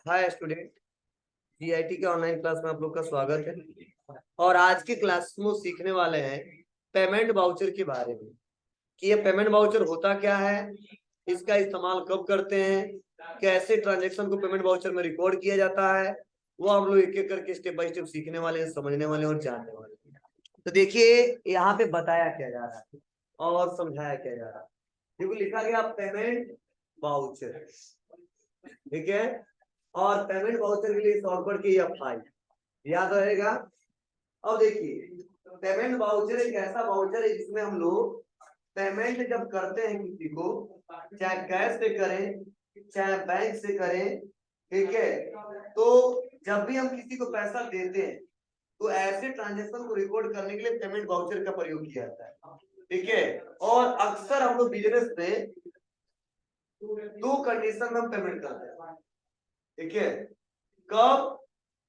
Hi student. GIT के online class में आप लोग का स्वागत है। और आज की क्लास में सीखने वाले हैं पेमेंट वाउचर के बारे में कि ये पेमेंट वाउचर होता क्या है, इसका इस्तेमाल कब करते हैं, कैसे ट्रांजैक्शन को पेमेंट वाउचर में रिकॉर्ड किया जाता है। वो हम लोग एक एक करके स्टेप बाय स्टेप सीखने वाले हैं, समझने वाले हैं और जानने वाले हैं। तो देखिए यहाँ पे बताया क्या जा रहा है और समझाया क्या जा रहा है। देखो लिखा गया पेमेंट वाउचर, ठीक है। और पेमेंट वाउचर के लिए शॉर्टकट की एफआई याद रहेगा। अब देखिए पेमेंट वाउचर एक ऐसा वाउचर है जिसमें हम लोग पेमेंट जब करते हैं किसी को, चाहे कैश से करें चाहे बैंक से करें, ठीक है। तो जब भी हम किसी को पैसा देते हैं तो ऐसे ट्रांजेक्शन को रिकॉर्ड करने के लिए पेमेंट वाउचर का प्रयोग किया जाता है, ठीक है। और अक्सर हम लोग बिजनेस में दो कंडीशन में हम पेमेंट करते हैं, ठीक है। कब?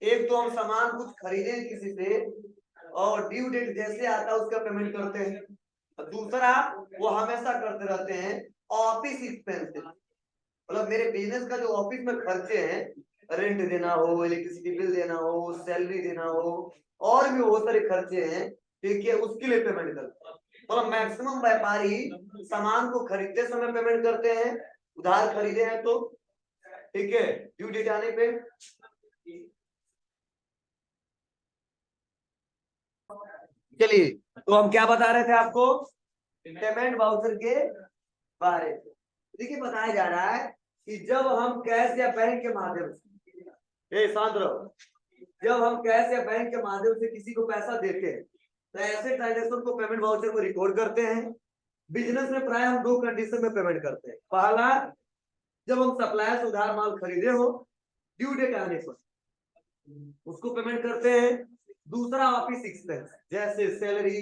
एक तो हम सामान कुछ खरीदे किसी से और ड्यू डेट जैसे आता है उसका पेमेंट करते हैं। और दूसरा वो हमेशा करते रहते हैं ऑफिस एक्सपेंसेस, मतलब मेरे बिजनेस का जो ऑफिस में खर्चे हैं, रेंट देना हो, इलेक्ट्रिसिटी बिल देना हो, सैलरी देना हो, और भी बहुत सारे खर्चे हैं, ठीक है, उसके लिए पेमेंट करते हैं। मतलब मैक्सिमम व्यापारी सामान को खरीदते समय पेमेंट करते हैं, उधार खरीदे हैं तो, ठीक है, ड्यू डेट आने पे। चलिए तो हम क्या बता रहे थे आपको पेमेंट वाउचर के बारे में। देखिए बताया जा रहा है कि जब हम कैश या बैंक के माध्यम से, शांत रहो, जब हम कैश या बैंक के माध्यम से किसी को पैसा देते हैं तो ऐसे ट्रांजेक्शन को पेमेंट वाउचर में रिकॉर्ड करते हैं। बिजनेस में प्राय हम दो कंडीशन में पेमेंट करते हैं। पहला, जब हम सप्लायर से उधार माल खरीदे हो, ड्यू डेट आने पर उसको पेमेंट करते हैं। दूसरा ऑफिस एक्सपेंस जैसे salary,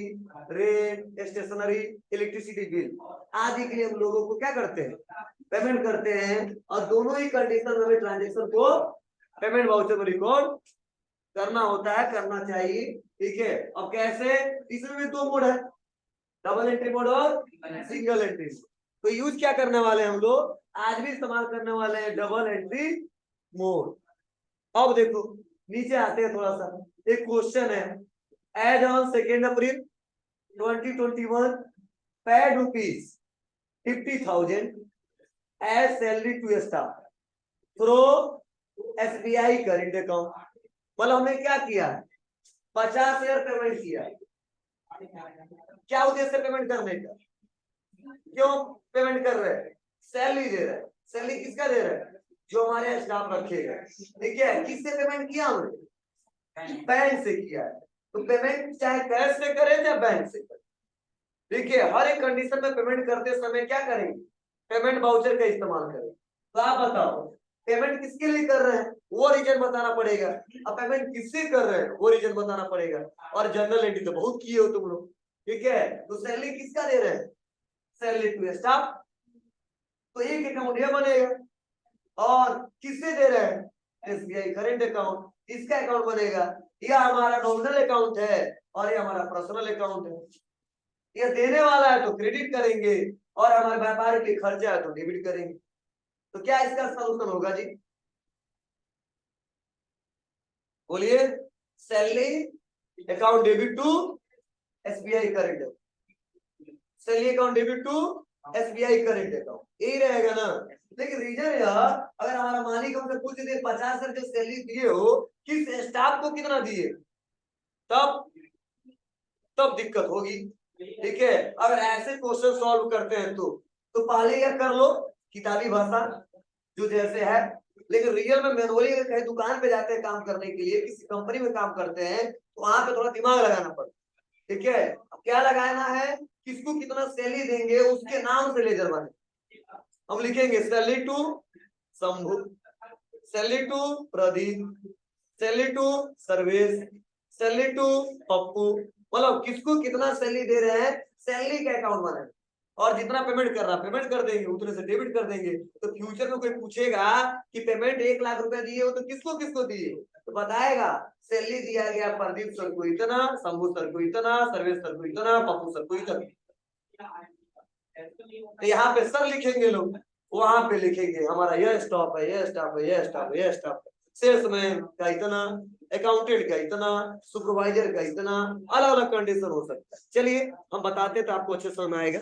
rent, stationery, electricity bill आदि के लिए हम लोगों को क्या करते हैं, पेमेंट करते हैं। और दोनों ही कंडीशन में ट्रांजेक्शन को पेमेंट वाउचर में रिकॉर्ड करना होता है, करना चाहिए, ठीक है। अब कैसे? इसमें भी दो मोड है, डबल एंट्री मोड और सिंगल एंट्री। तो यूज क्या करने वाले हैं हम लोग, आज भी इस्तेमाल करने वाले हैं डबल एंट्री मोड। अब देखो नीचे आते हैं थोड़ा सा, एक क्वेश्चन है। As on 2 April 2021 paid rupees 50,000 as salary to staff through SBI current account. मतलब हमने क्या किया है, 50,000 पेमेंट किया है। क्या उद्देश्य पेमेंट करने का, क्यों पेमेंट कर रहे हैं, सैलरी दे रहे हैं। सैलरी किसका दे रहे हैं, जो हमारे स्टाफ रखेगा, ठीक है। किससे पेमेंट किया हमने, बैंक से किया है। तो पेमेंट चाहे कैश से करें चाहे बैंक से करें, ठीक है, हर एक कंडीशन में पेमेंट करते समय क्या करेंगे, पेमेंट वाउचर का इस्तेमाल करें। तो आप बताओ पेमेंट किसके लिए कर रहे हैं, वो रीजन बताना पड़ेगा। अब पेमेंट किससे कर रहे हैं वो रीजन बताना पड़ेगा। और जनरल एंट्री तो बहुत किए हो तुम लोग, ठीक है। तो सैलरी किसका दे रहे हैं, सैलरी टू स्टाफ, तो एक अकाउंट ये बनेगा। और किससे दे रहे हैं, एसबीआई करंट अकाउंट, इसका अकाउंट बनेगा। यह हमारा नॉमिनल अकाउंट है और ये हमारा पर्सनल अकाउंट है। ये देने वाला है तो क्रेडिट करेंगे और हमारे व्यापार के खर्चा है तो डेबिट करेंगे। तो क्या इसका सॉल्यूशन होगा जी, बोलिए। Salary account debit to SBI current, salary account debit to SBI current account, यही रहेगा ना। लेकिन रीजन यह, अगर हमारा मालिक हमसे पूछ दे 50,000 जो सैलरी दिए हो किस स्टाफ को कितना दिए, तब तब दिक्कत होगी, ठीक है। अगर ऐसे क्वेश्चन सॉल्व करते हैं तो पहले यह कर लो किताबी भाषा जो जैसे है। लेकिन रियल में मैनुअली कहीं दुकान पे जाते हैं काम करने के लिए, किसी कंपनी में काम करते हैं, तो वहां पे थोड़ा दिमाग लगाना पड़ता है, ठीक है। अब क्या लगाना है, किसको कितना सैलरी देंगे उसके नाम से लेजर बने। हम लिखेंगे salary to Shambhu, salary to Pradeep, salary to Sarvesh, salary to Pappu. मतलब किसको कितना सैलरी दे रहे हैं, सैलरी का अकाउंट बने। और जितना पेमेंट कर रहा पेमेंट कर देंगे, उतने से डेबिट कर देंगे। तो फ्यूचर में कोई पूछेगा कि पेमेंट 1 लाख रुपए दिए हो तो किसको किसको दिए, तो बताएगा सैलरी दिया गया प्रदीप सर को इतना, शंभू सर को इतना, सर्वेश सर को इतना, पप्पू सर को इतना। तो यहाँ पे सर लिखेंगे लोग, वहां पे लिखेंगे हमारा यह स्टॉप है, यह स्टॉप है, यह स्टॉप है, यह स्टॉप है, सेल्समैन का इतना, अकाउंटेंट का इतना, सुपरवाइजर का इतना, अलग अलग कंडीशन हो सकता है। चलिए हम बताते तो आपको अच्छे समझ में आएगा।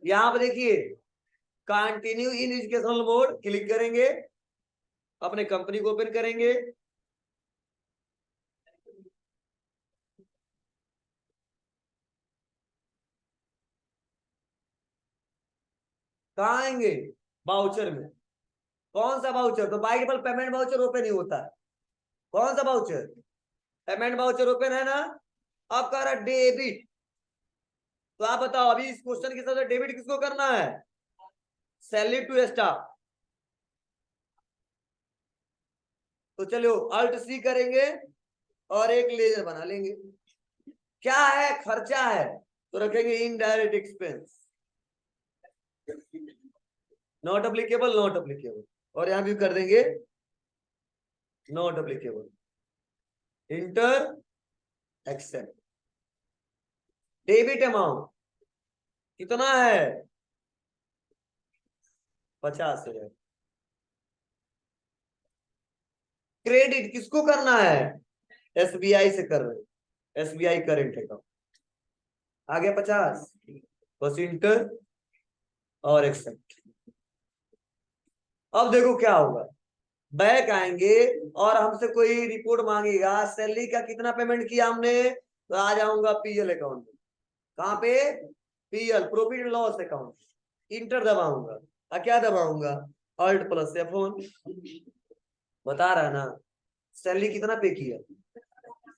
यहाँ पे देखिए continue in educational mode click करेंगे, अपने कंपनी को ओपन करेंगे, कहाँ आएंगे, वाउचर में। कौन सा वाउचर, तो by default payment voucher open ही होता है। कौन सा वाउचर, पेमेंट वाउचर ओपन है ना। अब कर डेबिट, तो आप बताओ अभी इस क्वेश्चन के साथ डेबिट किसको करना है, सैलरी टू स्टाफ। तो चलो अल्ट सी करेंगे और एक लेजर बना लेंगे। क्या है, खर्चा है, तो रखेंगे indirect expense, not applicable, not applicable, और यहां भी कर देंगे not applicable, enter accept. Debit amount कितना है, 50,000। क्रेडिट किसको करना है, एसबीआई से कर रहे हैं, एसबीआई करेंट अकाउंट, आ गया 50, बस इंटर और एक्सेप्ट। अब देखो क्या होगा, बैक आएंगे और हमसे कोई रिपोर्ट मांगेगा सैलरी का कितना पेमेंट किया हमने, तो आ जाऊंगा पीएल अकाउंट में। कहाँ पे, PL profit and loss account, enter दबाऊंगा और क्या दबाऊंगा, अल्ट प्लस F1। बता रहा है ना, सैलरी कितना पे किया,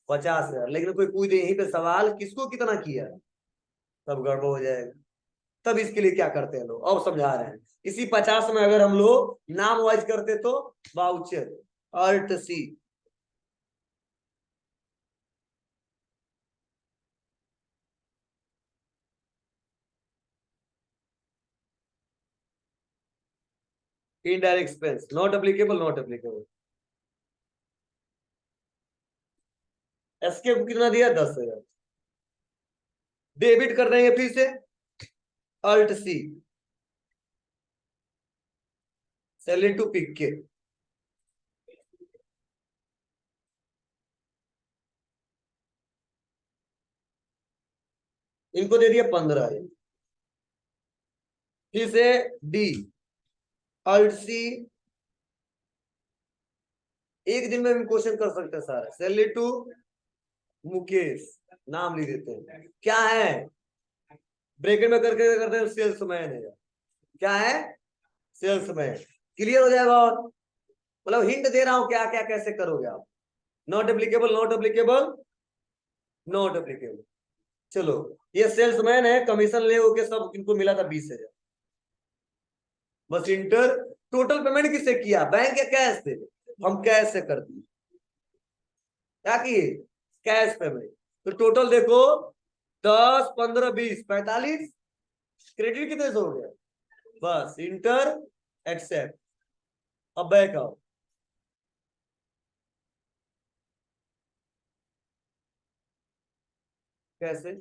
50,000, लेकिन कोई पूछ दे यहीं पे सवाल किसको कितना किया, तब गड़बड़ हो जाएगा। तब इसके लिए क्या करते हैं लोग, अब समझा रहे हैं। इसी 50 में अगर हम लोग नाम वाइज करते तो voucher, alt C, indirect expense, not applicable, not applicable. SK को कितना दिया, 10,000। डेबिट कर देंगे फिर से, अल्ट सी, सैलरी टू पिक के, इनको दे दिया 15। फिर से डी, अल्ट सी, एक दिन में भी क्वेश्चन कर सकते हैं सारा, सैलरी टू मुकेश, नाम लिख देते हैं, क्या है, ब्रैकेट में करके करते हैं सेल्समैन है, क्या है, सेल्समैन। क्लियर हो जाएगा, और मतलब हिंट दे रहा हूं क्या क्या कैसे करोगे आप, not applicable, not applicable, not applicable. चलो ये सेल्समैन है, कमीशन ले होके सब इनको मिला था 20,000, बस इंटर। टोटल पेमेंट किससे किया, बैंक या कैश से, हम कैश से कर दिए, क्या किए, कैश पेमेंट। तो टोटल देखो 10, 15, 20, 45, क्रेडिट कितने से हो गया, बस इंटर एक्सेप्ट। अब बैक आओ, कैसे,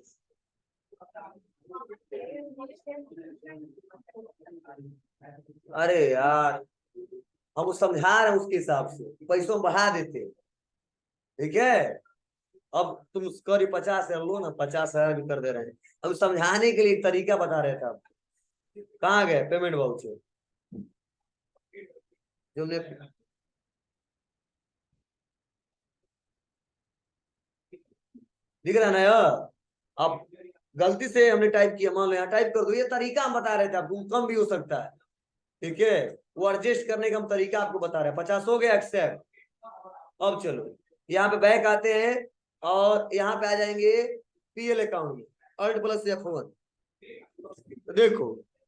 अरे यार हम समझा रहे हैं उसके हिसाब से, पैसों बढ़ा देते, ठीक है। अब तुम करी 50,000 लो ना, 50,000 भी कर दे रहे हैं, हम समझाने के लिए एक तरीका बता रहे थे आपको। कहाँ गए पेमेंट वाउचर, जो हमने, दिख रहा है ना यार। अब गलती से हमने टाइप किया, मान लो यहाँ टाइप कर दो, ये तरीका हम बता रहे थे आपको, कम भी हो सकता है, ठीक है। वो एडजस्ट करने का हम तरीका आपको बता रहे हैं। 50 हो गया एक्सेप्ट। अब चलो यहाँ पे बैक आते हैं और यहाँ पे आ जाएंगे पीएल अकाउंट में, अल्ट प्लस F1। देखो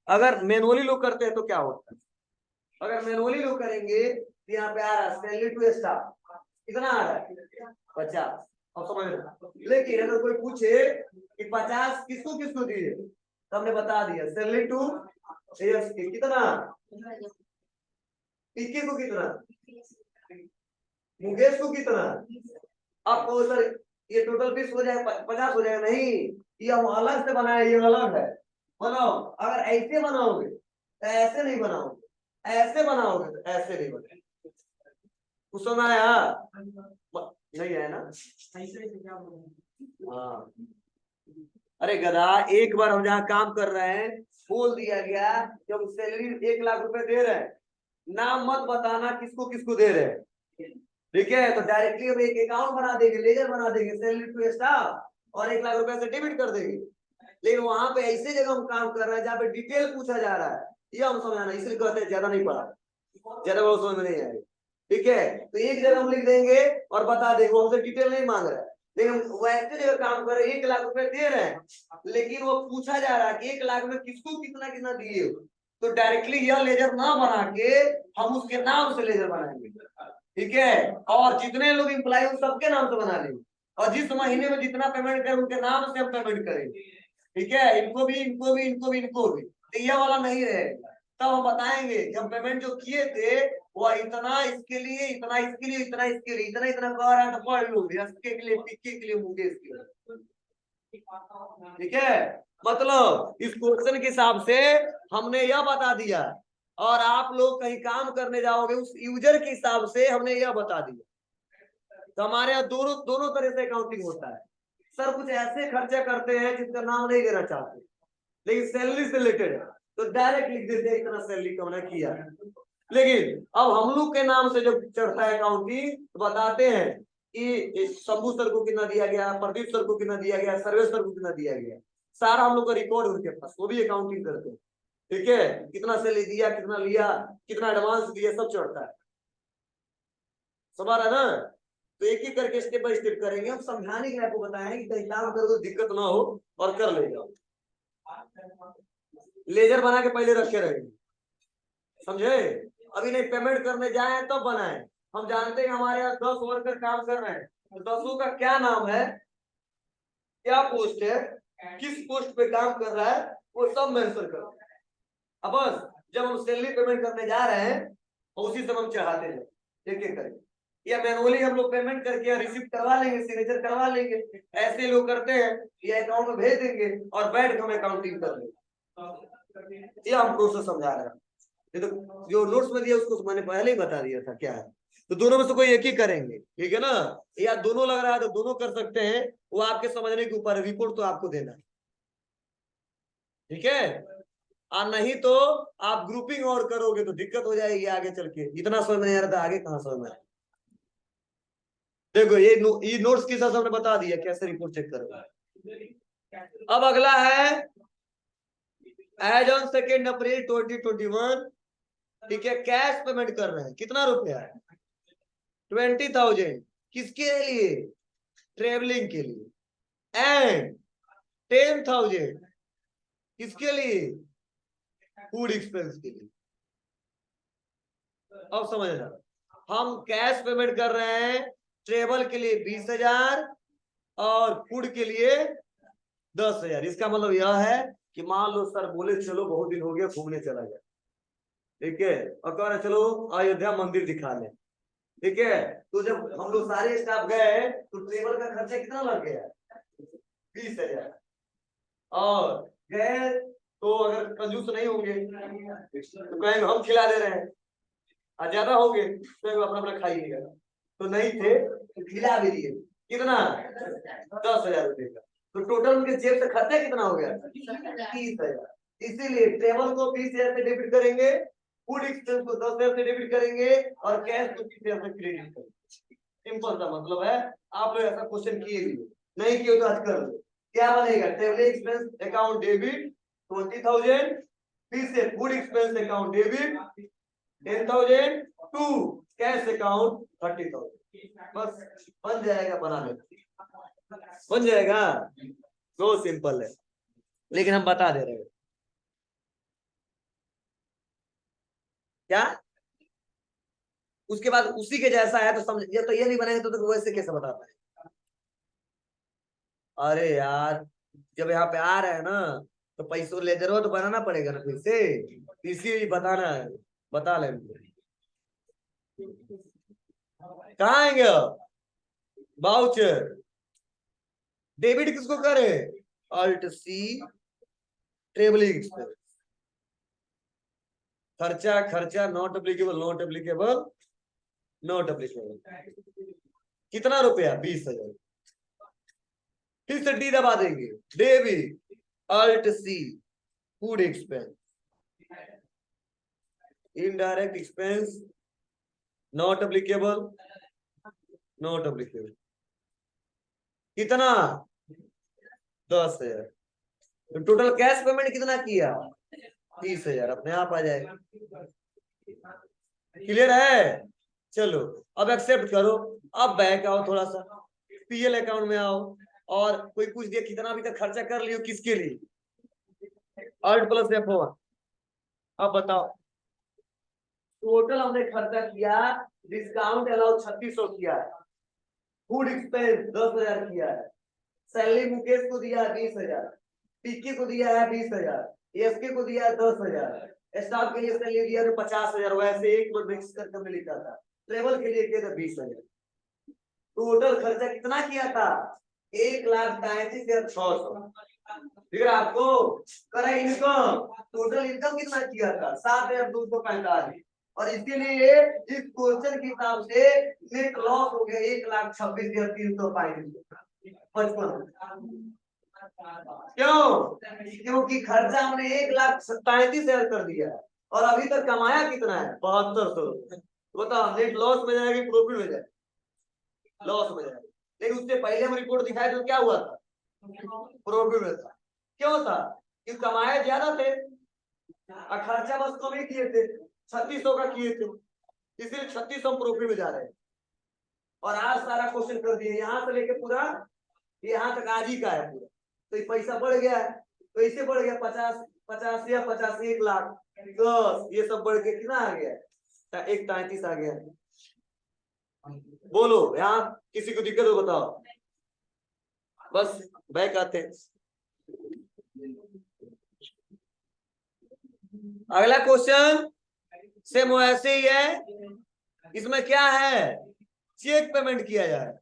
अगर मैनुअली लोग करते हैं तो क्या होता है, अगर मैनुअली लोग करेंगे तो यहाँ पे आ रहा है सैलरी टू स्टाफ कितना आ रहा है 50। अब समझ रहे, लेकिन अगर कोई पूछे कि 50 किसको किसको दिए तो हमने बता दिया सैलरी टू कितना, पिक्की को कितना, मुकेश को कितना। अब तो सर ये टोटल 20 हो जाएगा 50 हो जाएगा, नहीं ये हम अलग से बनाए, ये अलग है। बनाओ, अगर ऐसे बनाओगे तो ऐसे नहीं बनाओगे, ऐसे बनाओगे तो ऐसे नहीं बनाओगे। कुछ समझ आया? नहीं है ना? हाँ, अरे गधा, एक बार हम जहाँ काम कर रहे हैं बोल दिया गया जब सैलरी 1 लाख रुपए दे रहे हैं, नाम मत बताना किसको किसको दे रहे हैं, ठीक है? तो डायरेक्टली हम एक अकाउंट बना देंगे, लेजर बना देंगे सैलरी टू स्टाफ और 1 लाख रुपए से डेबिट कर देंगे। लेकिन वहां पे ऐसे जगह हम काम कर रहे हैं जहाँ पे डिटेल पूछा जा रहा है, ये हम समझाना, इसलिए कहते हैं ज्यादा नहीं पढ़ा, ज्यादा बहुत समझ में नहीं आएगा, ठीक है? तो एक जगह हम लिख देंगे और बता देंगे, वो हमसे डिटेल नहीं मांग रहा है, लेकिन वो ऐसे जगह काम कर रहे हैं 1 लाख रुपए दे रहे हैं, लेकिन वो पूछा जा रहा है कि 1 लाख में किसको कितना कितना दिए, तो डायरेक्टली यह लेजर ना बना के हम उसके नाम से लेजर बनाएंगे, ठीक है? और जितने लोग एम्प्लॉय उन सबके नाम से बना लेंगे, और जिस महीने में जितना पेमेंट करें उनके नाम से हम पेमेंट करेंगे, ठीक है? इनको भी इनको भी इनको भी इनको भी, तो यह वाला नहीं रहेगा। तब हम बताएंगे कि हम पेमेंट जो किए थे वो इतना इसके लिए, इतना इसके लिए, इतना इसके लिए, इतना इतना कर रहा है, तो पढ़ लो इसके लिए, टिक्के के लिए, मुकेश के लिए, ठीक है? मतलब इस क्वेश्चन के हिसाब से हमने यह बता दिया, और आप लोग कहीं काम करने जाओगे उस यूजर के हिसाब से हमने यह बता दिया। तो हमारे यहाँ दोनों दोनों तरह से अकाउंटिंग होता है। सर कुछ ऐसे खर्चे करते हैं जिसका नाम नहीं देना चाहते, लेकिन सैलरी से रिलेटेड है तो डायरेक्ट लिख देते हैं इतना सैलरी का हमने किया। लेकिन अब हम लोग के नाम से जब चढ़ता है अकाउंटिंग तो बताते हैं कि शंभू सर को कितना दिया गया, प्रदीप सर को कितना दिया गया, सर्वेश सर को कितना दिया गया, सारा हम लोग का रिकॉर्ड उनके पास, वो भी अकाउंटिंग करते हैं, ठीक है? कितना सैलरी दिया, कितना लिया, कितना एडवांस दिया, सब चढ़ता है, समझ रहा है ना? तो एक एक करके स्टेप बाय स्टेप करेंगे, हम समझाने के लिए आपको बताएं कि कहीं काम करो तो दिक्कत ना हो और कर लेगा। लेजर बना के पहले रखे रहेंगे, समझे? अभी नहीं, पेमेंट करने जाए तब तो बनाए। हम जानते हैं हमारे यहाँ 10 वर्कर काम कर रहे हैं, तो 10 का क्या नाम है, क्या पोस्ट है, किस पोस्ट पे काम कर रहा है, वो सब मेंशन कर। अब बस जब हम सैलरी पेमेंट करने जा रहे हैं तो उसी समय हम चढ़ाते हैं एक एक करके, या मैनुअली हम लोग पेमेंट करके रिसीव करवा लेंगे, सिग्नेचर करवा लेंगे, ऐसे लोग करते हैं, ये अकाउंट में भेज देंगे और बैठ के हम अकाउंटिंग कर लेंगे। ये हम प्रोसेस समझा रहे हैं, ये तो जो नोट्स में दिया उसको मैंने पहले ही बता दिया था क्या है। तो दोनों में से कोई एक ही करेंगे, ठीक है ना? या दोनों लग रहा है तो दोनों कर सकते हैं, वो आपके समझने के ऊपर है, रिपोर्ट तो आपको देना है, ठीक है? और नहीं तो आप ग्रुपिंग और करोगे तो दिक्कत हो जाएगी आगे चल के, इतना समझ में नहीं आ रहा था, आगे कहाँ समझ में आए? देखो ये नोट्स के साथ हमने बता दिया कैसे रिपोर्ट चेक करोगे। अब अगला है एज ऑन 2 अप्रैल 2021, ठीक है? कैश पेमेंट कर रहे हैं, कितना रुपया है? 20,000, किसके लिए? ट्रेवलिंग के लिए। एंड 10,000 किसके लिए? फूड एक्सपेंस के लिए। अब समझना, हम कैश पेमेंट कर रहे हैं ट्रेवल के लिए 20,000 और फूड के लिए 10,000। इसका मतलब यह है कि मान लो सर बोले चलो बहुत दिन हो गया घूमने चला गया, ठीक है, और कह रहे चलो अयोध्या मंदिर दिखा लें, ठीक है? तो जब हम लोग सारे स्टाफ गए तो ट्रेवल का खर्चा कितना लग गया? 20,000। और गए तो अगर कंजूस नहीं होंगे तो कहेंगे हम खिला दे रहे हैं, और ज्यादा हो गए तो अपना अपना खाइएगा, तो नहीं थे तो खिला भी दिए। कितना? 10,000 रुपए का। तो टोटल उनके जेब से खर्चा कितना हो गया? 30,000। इसीलिए ट्रेवल को 20,000 से डेबिट करेंगे, फूड एक्सपेंस को 10,000 से डेबिट करेंगे, और कैश को 30,000 से क्रेडिट करेंगे। सिंपल सा मतलब है। आप लोग ऐसा क्वेश्चन किए भी नहीं किए तो आज कर लो। क्या बनेगा? ट्रेवल एक्सपेंस अकाउंट डेबिट 20,000, फिर से food expense account debit 10,000 to cash account 30,000। बस बन जाएगा, बना लेना, बन जाएगा। तो सिंपल है, लेकिन हम बता दे रहे हैं क्या उसके बाद उसी के जैसा है तो समझ, तो ये नहीं बनेगा तो वैसे कैसे बता पाए? अरे यार, जब यहाँ पे आ रहे हैं ना तो पैसों लेजर हो तो बनाना पड़ेगा ना फिर से, इसी बताना है, बता लेंगे। कहाँ आएंगे वाउचर? डेबिट किसको करे? Alt C, travelling expense. खर्चा खर्चा, not applicable not applicable not applicable. कितना रुपया? 20,000। फिर से डी दबा देंगे, debit alt C, food expense, indirect expense, not applicable not applicable. कितना? 10,000। तो टोटल कैश पेमेंट कितना किया? 30,000। अपने आप आ जाएगा। क्लियर है? चलो अब एक्सेप्ट करो। अब बैंक आओ, थोड़ा सा पीएल अकाउंट में आओ, और कोई पूछ दिया कितना अभी तक खर्चा कर लियो, किसके लिए? Alt plus F1। अब बताओ, टोटल हमने खर्चा किया, डिस्काउंट अलाउ 3600 किया है, फूड एक्सपेंस 10,000 किया है, सैलरी मुकेश को दिया 20,000, टिक्की को दिया है 20,000, एसके को दिया है 10,000, स्टाफ के लिए सैलरी दिया तो 50,000। वैसे एक बार मिक्स करके हमने लिखा था। ट्रेवल के लिए किया था 20,000। टोटल खर्चा कितना किया था? 1,33,600। फिर आपको करा इनकम, टोटल इनकम कितना किया था? 7,245। और इसके लिए इस क्वेश्चन के हिसाब से नेट लॉस हो गया 1,26,355। क्यों? क्योंकि खर्चा हमने 1,37,000 कर दिया है, और अभी तक कमाया कितना है? 7200। बताओ, नेट लॉस में जाएगी प्रॉफिट में जाएगी? लॉस में जाएगी। लेकिन उससे पहले हम रिपोर्ट दिखाए तो क्या हुआ था? प्रॉफिट में था। क्यों था? क्योंकि कमाए ज्यादा थे और खर्चा बस कम ही किए थे, 3600 का किए थे, इसलिए 3600 प्रॉफिट में जा रहे हैं। और आज सारा क्वेश्चन कर दिए, यहाँ से लेके पूरा यहाँ तक आज ही का है पूरा। तो ये पैसा बढ़ गया है, तो इससे बढ़ गया 50, 50 या 50, 1,00,000, 10, ये सब बढ़ के कितना आ गया? 1,33 आ गया। बोलो, यहाँ किसी को दिक्कत हो बताओ, बस बैक आते हैं। अगला क्वेश्चन सेम ऐसे ही है। इसमें क्या है? चेक पेमेंट किया जाए,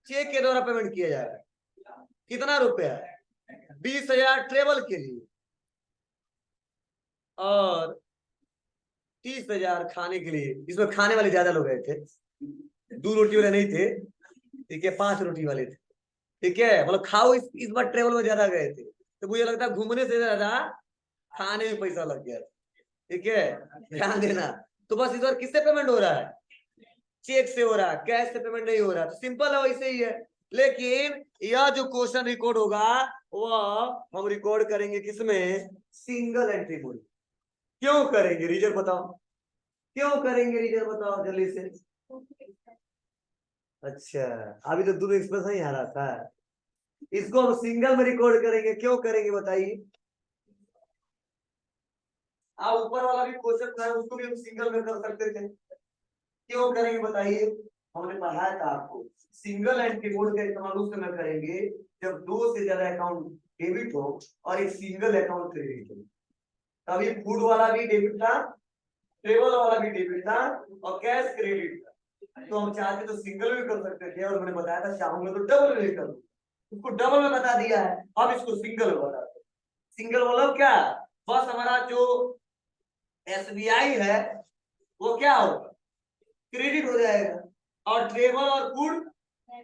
चेक के द्वारा पेमेंट किया जाए। कितना रुपया? 20,000 ट्रेवल के लिए, और 30,000 खाने के लिए। इसमें खाने वाले ज्यादा लोग गए थे, 2 रोटी वाले नहीं थे, ठीक है, 5 रोटी वाले थे, ठीक है। मतलब खाओ, इस बार ट्रेवल में ज्यादा गए थे, तो मुझे लगता है घूमने से ज्यादा खाने में पैसा लग गया, ठीक है, ध्यान देना। तो बस इस बार किससे पेमेंट हो रहा है? चेक से हो रहा है, कैश से पेमेंट नहीं हो रहा। तो सिंपल है, वैसे ही है। लेकिन यह जो क्वेश्चन रिकॉर्ड होगा वह हम रिकॉर्ड करेंगे किसमें? Single entry mode. क्यों करेंगे? रीजन बताओ, क्यों करेंगे? रीजन बताओ जल्दी से। अच्छा, अभी तो दूर एक्सप्रेस नहीं आ रहा था, इसको हम सिंगल में रिकॉर्ड करेंगे। क्यों करेंगे बताइए? आप ऊपर वाला भी क्वेश्चन था, उसको भी हम सिंगल में कर सकते थे। क्यों करेंगे बताइए? हमने पढ़ाया था आपको, सिंगल एंट्री मोड का इस्तेमाल उस समय करेंगे जब 2 से ज्यादा अकाउंट डेबिट हो और एक सिंगल अकाउंट क्रेडिट हो। तभी फूड वाला भी डेबिट था, ट्रेवल वाला भी डेबिट था, और कैश क्रेडिट था। तो हम चाहते तो सिंगल भी कर सकते थे, और मैंने बताया था चाहूंगा तो डबल में कर दूं। उसको डबल में बता दिया है, अब इसको सिंगल में बताते हैं। सिंगल मतलब क्या? बस हमारा जो एसबीआई है वो क्या होगा? क्रेडिट हो जाएगा, और ट्रेवल और फूड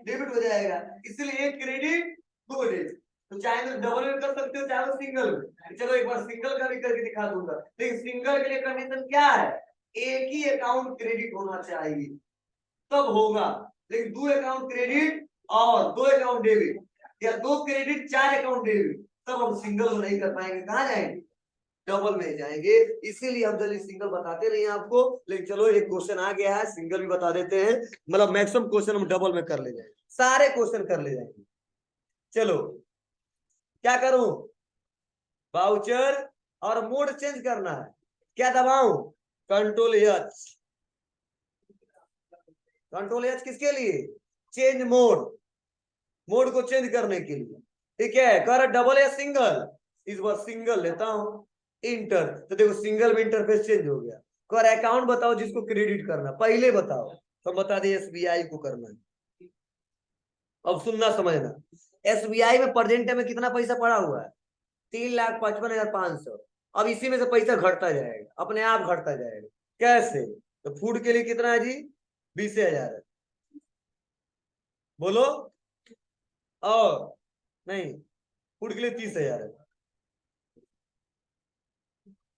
डेबिट हो जाएगा। इसलिए एक क्रेडिट 2 डेबिट। तो चाहे तो डबल में कर सकते हो, चाहे तो सिंगल में। चलो एक बार सिंगल का भी करके दिखा दूंगा। लेकिन सिंगल के लिए कंडीशन क्या है? एक ही अकाउंट क्रेडिट होना चाहिए, तब होगा। लेकिन 2 अकाउंट क्रेडिट और 2 अकाउंट डेबिट, या 2 क्रेडिट 4 अकाउंट डेबिट, तब हम सिंगल में नहीं कर पाएंगे। कहाँ जाएंगे? डबल में जाएंगे। इसीलिए हम जल्दी सिंगल बताते नहीं आपको। लेकिन चलो एक क्वेश्चन आ गया है, सिंगल भी बता देते हैं। मतलब मैक्सिमम क्वेश्चन हम डबल में कर ले जाएंगे, सारे क्वेश्चन कर ले जाएंगे। चलो क्या करूं? वाउचर और मोड चेंज करना है। क्या दबाऊं? कंट्रोल एच, कंट्रोल एच किसके लिए? चेंज मोड, मोड को चेंज करने के लिए। ठीक है, कर डबल या सिंगल, इस बार सिंगल लेता हूं, इंटर, तो देखो सिंगल में इंटरफेस चेंज हो गया। कर अकाउंट बताओ जिसको क्रेडिट करना, पहले बताओ, तो बता दे एसबीआई को करना है। अब सुनना समझना, एसबीआई में प्रेजेंट में कितना पैसा पड़ा हुआ है? 3,55,500। अब इसी में से पैसा घटता जाएगा, अपने आप घटता जाएगा। कैसे? तो फूड के लिए कितना है जी? 20,000 है, बोलो। और नहीं, फूड के लिए 30,000 है,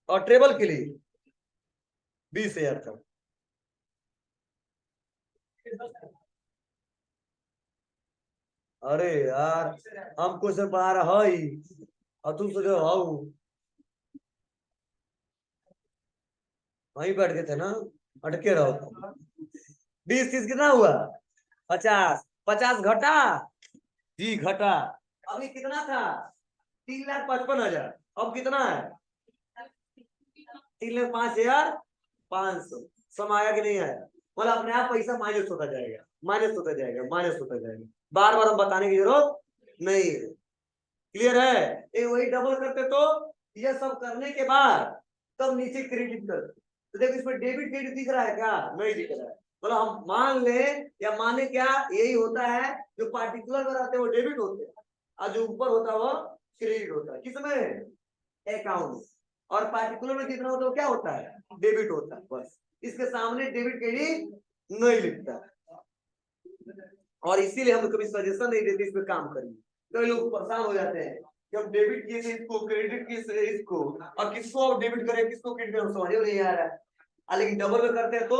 और ट्रेवल के लिए 20,000 था। अरे यार, हम क्वेश्चन पढ़ा रहा है और तुम सोचो हाउ, वहीं बैठ गए थे ना, अटके रहो तुम। 20 30 कितना हुआ? 50, 50 घटा जी, घटा। अभी कितना था? 3,55,000, अब कितना है? 3,05,500। सम आया कि नहीं आया? मतलब अपने आप पैसा माइनस होता जाएगा, माइनस होता जाएगा, माइनस होता जाएगा, बार बार हम बताने की जरूरत नहीं है। क्लियर है? ये वही डबल करते तो ये सब करने के बाद तब नीचे क्रेडिट कर, तो देखो इसमें डेबिट क्रेडिट दिख रहा है क्या? नहीं दिख रहा है। मतलब हम मान ले या माने क्या, यही होता है, जो पार्टिकुलर में रहते हैं वो डेबिट होते हैं, और जो ऊपर होता है वो क्रेडिट होता है। किसमें? अकाउंट। और पार्टिकुलर में कितना होता है, क्या होता है? डेबिट होता है, बस। इसके सामने डेबिट क्रेडिट नहीं लिखता, और इसीलिए हम कभी सजेशन नहीं देते इस पे काम करिए। कई लोग परेशान हो जाते हैं कि हम डेबिट किए थे इसको, क्रेडिट किए थे इसको, और किसको अब डेबिट करें किसको क्रेडिट करें, समझ में नहीं आ रहा है। लेकिन डबल में करते हैं तो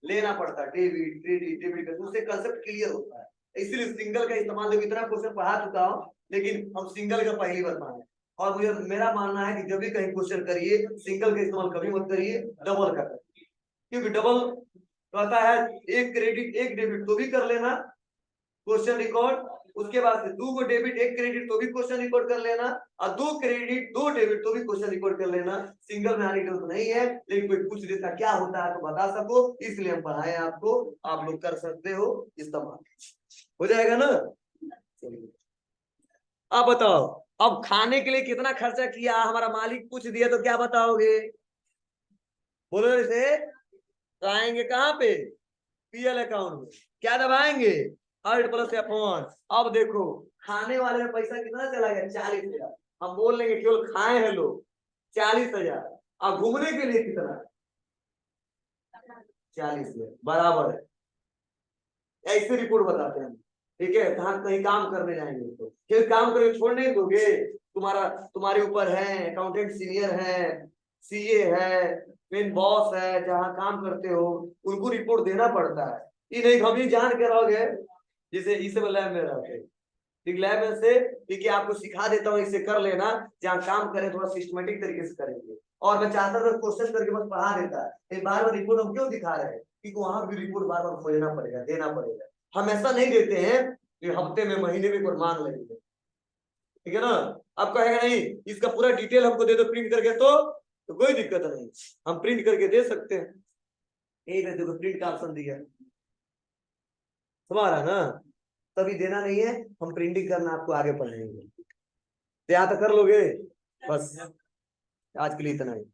लेना पड़ता है, डेबिट क्रेडिट डेबिट करके उससे कंसेप्ट क्लियर होता है। इसलिए सिंगल का इस्तेमाल, जब इतना क्वेश्चन पढ़ा चुका हूं, लेकिन हम सिंगल का पहली बार माने, और मुझे मेरा मानना है कि जब भी कहीं क्वेश्चन करिए सिंगल का इस्तेमाल कभी मत करिए, डबल का करिए। क्योंकि डबल कहता है एक क्रेडिट एक डेबिट तो भी कर लेना क्वेश्चन रिकॉर्ड, उसके बाद से 2 को डेबिट 1 क्रेडिट तो भी क्वेश्चन रिकॉर्ड कर लेना, और 2 क्रेडिट 2 डेबिट तो भी क्वेश्चन रिकॉर्ड कर लेना। सिंगल में आने की जरूरत नहीं है, लेकिन कोई पूछ देता क्या होता है तो बता सको, इसलिए हम पढ़ाए आपको, आप लोग कर सकते हो इस्तेमाल, हो जाएगा ना। चलिए अब बताओ, अब खाने के लिए कितना खर्चा किया हमारा मालिक पूछ दिया तो क्या बताओगे? बोलो इसे, आएंगे कहाँ पे? पीएल अकाउंट में क्या दबाएंगे? Alt plus F1। अब देखो खाने वाले में पैसा कितना चला गया? 40,000। हम बोल लेंगे केवल खाए हैं लोग 40,000, अब घूमने के लिए कितना? 40,000 बराबर है। ऐसे रिपोर्ट बताते हैं, ठीक है, कहाँ कहीं काम करने जाएंगे तो फिर काम करके छोड़ नहीं दोगे, तुम्हारा तुम्हारे ऊपर है अकाउंटेंट सीनियर है, सीए है, मेन बॉस है, जहाँ काम करते हो उनको रिपोर्ट देना पड़ता है। ये नहीं हम ही जान के रहोगे, जैसे इस लैब में रहते, ठीक, लैब में से ठीक है आपको सिखा देता हूँ, इसे कर लेना, जहाँ काम करें थोड़ा सिस्टमेटिक तरीके से करेंगे। और मैं चाहता था क्वेश्चन करके बस पढ़ा देता है, बार बार रिपोर्ट हम क्यों दिखा रहे हैं? क्योंकि वहां भी रिपोर्ट बार बार खोजना पड़ेगा, देना पड़ेगा। हम ऐसा नहीं देते हैं कि हफ्ते में महीने में कोई मान लेंगे, ठीक है ना। अब कहेगा नहीं इसका पूरा डिटेल हमको दे दो प्रिंट करके, तो कोई दिक्कत नहीं, हम प्रिंट करके दे सकते हैं। एक है देखो प्रिंट का ऑप्शन दिया, तुम्हारा ना, तभी देना नहीं है, हम प्रिंटिंग करना आपको आगे पढ़ाएंगे, तो यहाँ तक कर लोगे। बस आज के लिए इतना ही।